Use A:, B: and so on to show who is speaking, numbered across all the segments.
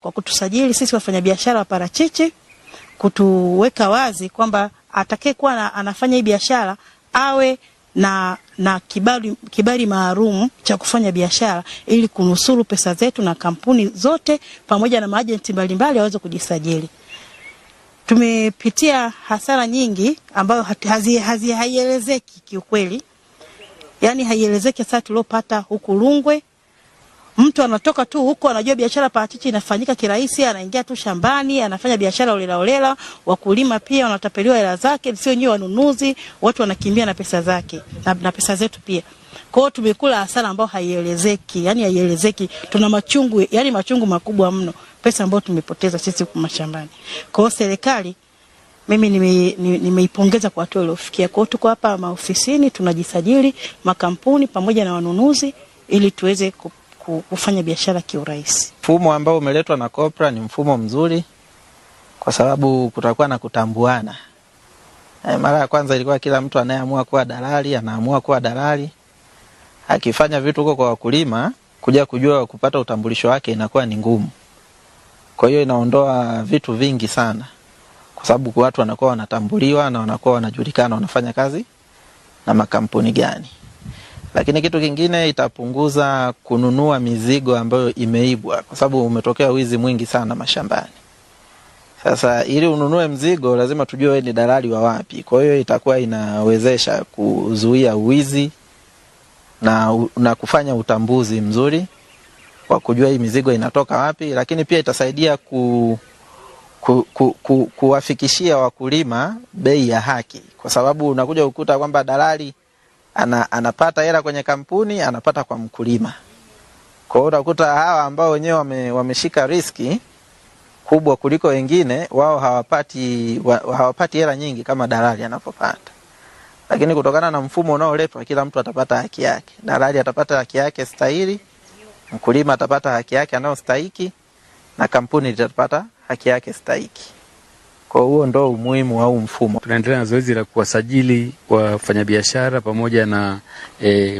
A: kwa kutusajili sisi wafanyabiashara wa parachichi, kutuweka wazi kwamba atakayekuwa anafanya hii biashara awe na kibali maalum cha kufanya biashara ili kunusuru pesa zetu, na kampuni zote pamoja na maajenti mbalimbali waweze kujisajili. Tumepitia hasara nyingi ambayo haielezeki kiukweli. Yaani haielezeki sasa tuliopata huku Rungwe. Mtu anatoka tu huko anajua biashara parachichi inafanyika kirahisi, anaingia tu shambani, anafanya biashara olela. Wakulima pia wanatapeliwa hela zake, sio nyewe wanunuzi, watu wanakimbia na pesa zake na pesa zetu pia. Kwa hiyo tumekula hasara ambayo haielezeki, yani haielezeki. Tuna machungu, yani machungu makubwa mno, pesa ambayo tumepoteza sisi huko mashambani. Kwa hiyo serikali mimi nimeipongeza kwa watu waliofikia. Kwa hiyo tuko hapa maofisini tunajisajili makampuni pamoja na wanunuzi ili tuweze kufanya biashara kiurahisi.
B: Mfumo ambao umeletwa na Kopra ni mfumo mzuri kwa sababu kutakuwa na kutambuana. Mara ya kwanza ilikuwa kila mtu anayeamua kuwa dalali anaamua kuwa dalali. Akifanya vitu huko kwa wakulima, kuja kujua kupata utambulisho wake inakuwa ni ngumu. Kwa hiyo inaondoa vitu vingi sana. Kwa sababu watu wanakuwa wanatambuliwa na wanakuwa wanajulikana wanafanya kazi na makampuni gani. Lakini kitu kingine itapunguza kununua mizigo ambayo imeibwa kwa sababu umetokea wizi mwingi sana mashambani. Sasa ili ununue mzigo lazima tujue wewe ni dalali wa wapi. Kwa hiyo itakuwa inawezesha kuzuia wizi na kufanya utambuzi mzuri wa kujua hii mizigo inatoka wapi, lakini pia itasaidia kuwafikishia wakulima bei ya haki, kwa sababu unakuja ukuta kwamba dalali anapata hela kwenye kampuni, anapata kwa mkulima. Kwa hiyo utakuta hawa ambao wenyewe wameshika riski kubwa kuliko wengine, wao hawapati hela nyingi kama dalali anapopata. Lakini kutokana na mfumo unaoletwa kila mtu atapata haki yake. Dalali atapata haki yake stahili, mkulima atapata haki yake anayostahili, na kampuni itapata haki yake stahili. Kwa huo ndo umuhimu wa mfumo.
C: Tunaendelea na zoezi la kuwasajili wafanyabiashara pamoja na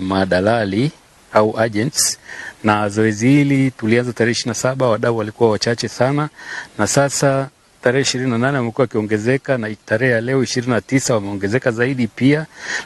C: madalali au agents, na zoezi hili tulianza tarehe 27, wadau walikuwa wachache sana, na sasa tarehe 28 wamekuwa kiongezeka, na tarehe ya leo 29 wameongezeka zaidi pia.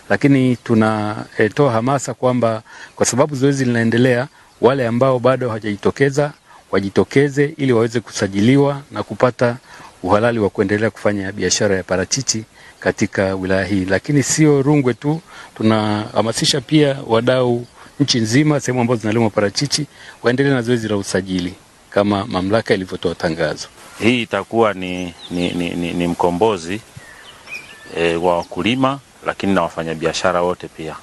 C: Lakini tunatoa hamasa kwamba kwa sababu zoezi linaendelea, wale ambao bado hawajajitokeza wajitokeze ili waweze kusajiliwa na kupata uhalali wa kuendelea kufanya biashara ya parachichi katika wilaya hii. Lakini sio Rungwe tu, tunahamasisha pia wadau nchi nzima, sehemu ambazo zinalimwa parachichi, waendelee na zoezi la usajili kama mamlaka ilivyotoa tangazo.
D: Hii itakuwa ni mkombozi wa wakulima, lakini na wafanyabiashara wote pia.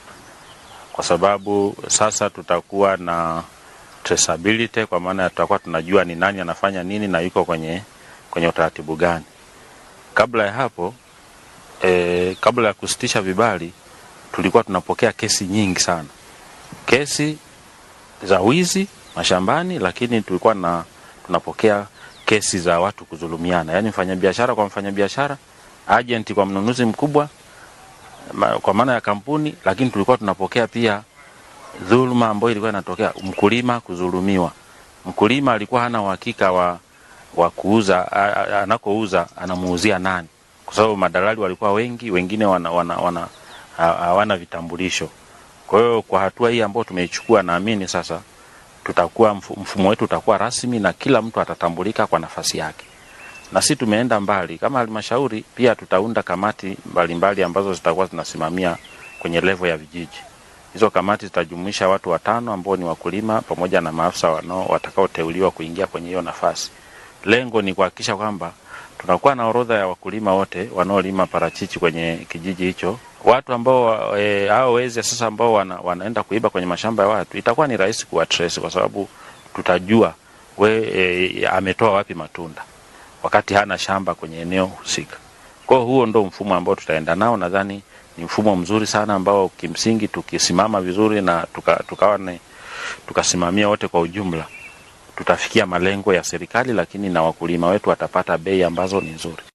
D: Kwa sababu sasa tutakuwa na traceability, kwa maana tutakuwa tunajua ni nani anafanya nini na yuko kwenye utaratibu gani. Kabla ya hapo, kabla ya kusitisha vibali, tulikuwa tunapokea kesi nyingi sana. Kesi za wizi mashambani, lakini tulikuwa tunapokea kesi za watu kudhulumiana. Yaani mfanyabiashara kwa mfanyabiashara, agent kwa mnunuzi mkubwa kwa maana ya kampuni, lakini tulikuwa tunapokea pia dhuluma ambayo ilikuwa inatokea mkulima kudhulumiwa. Mkulima alikuwa hana uhakika wa kuuza, anakouza anamuuzia nani, kwa sababu madalali walikuwa wengi, wengine hawana vitambulisho. Kwa hiyo kwa hatua hii ambayo tumeichukua, naamini sasa tutakuwa mfumo wetu utakuwa rasmi na kila mtu atatambulika kwa nafasi yake. Na sisi tumeenda mbali, kama halmashauri pia tutaunda kamati mbalimbali ambazo zitakuwa zinasimamia kwenye level ya vijiji. Hizo kamati zitajumuisha watu 5 ambao ni wakulima pamoja na maafisa watakaoteuliwa kuingia kwenye hiyo nafasi. Lengo ni kuhakikisha kwamba tunakuwa na orodha ya wakulima wote wanaolima parachichi kwenye kijiji hicho. Watu ambao hao wezi sasa ambao wanaenda kuiba kwenye mashamba ya watu, itakuwa ni rahisi kuwatrace kwa sababu tutajua ametoa wapi matunda wakati hana shamba kwenye eneo husika. Kwa hiyo huo ndo mfumo ambao tutaenda nao. Nadhani ni mfumo mzuri sana ambao kimsingi tukisimama vizuri na tukasimamia wote kwa ujumla, tutafikia malengo ya serikali, lakini na wakulima wetu watapata bei ambazo ni nzuri.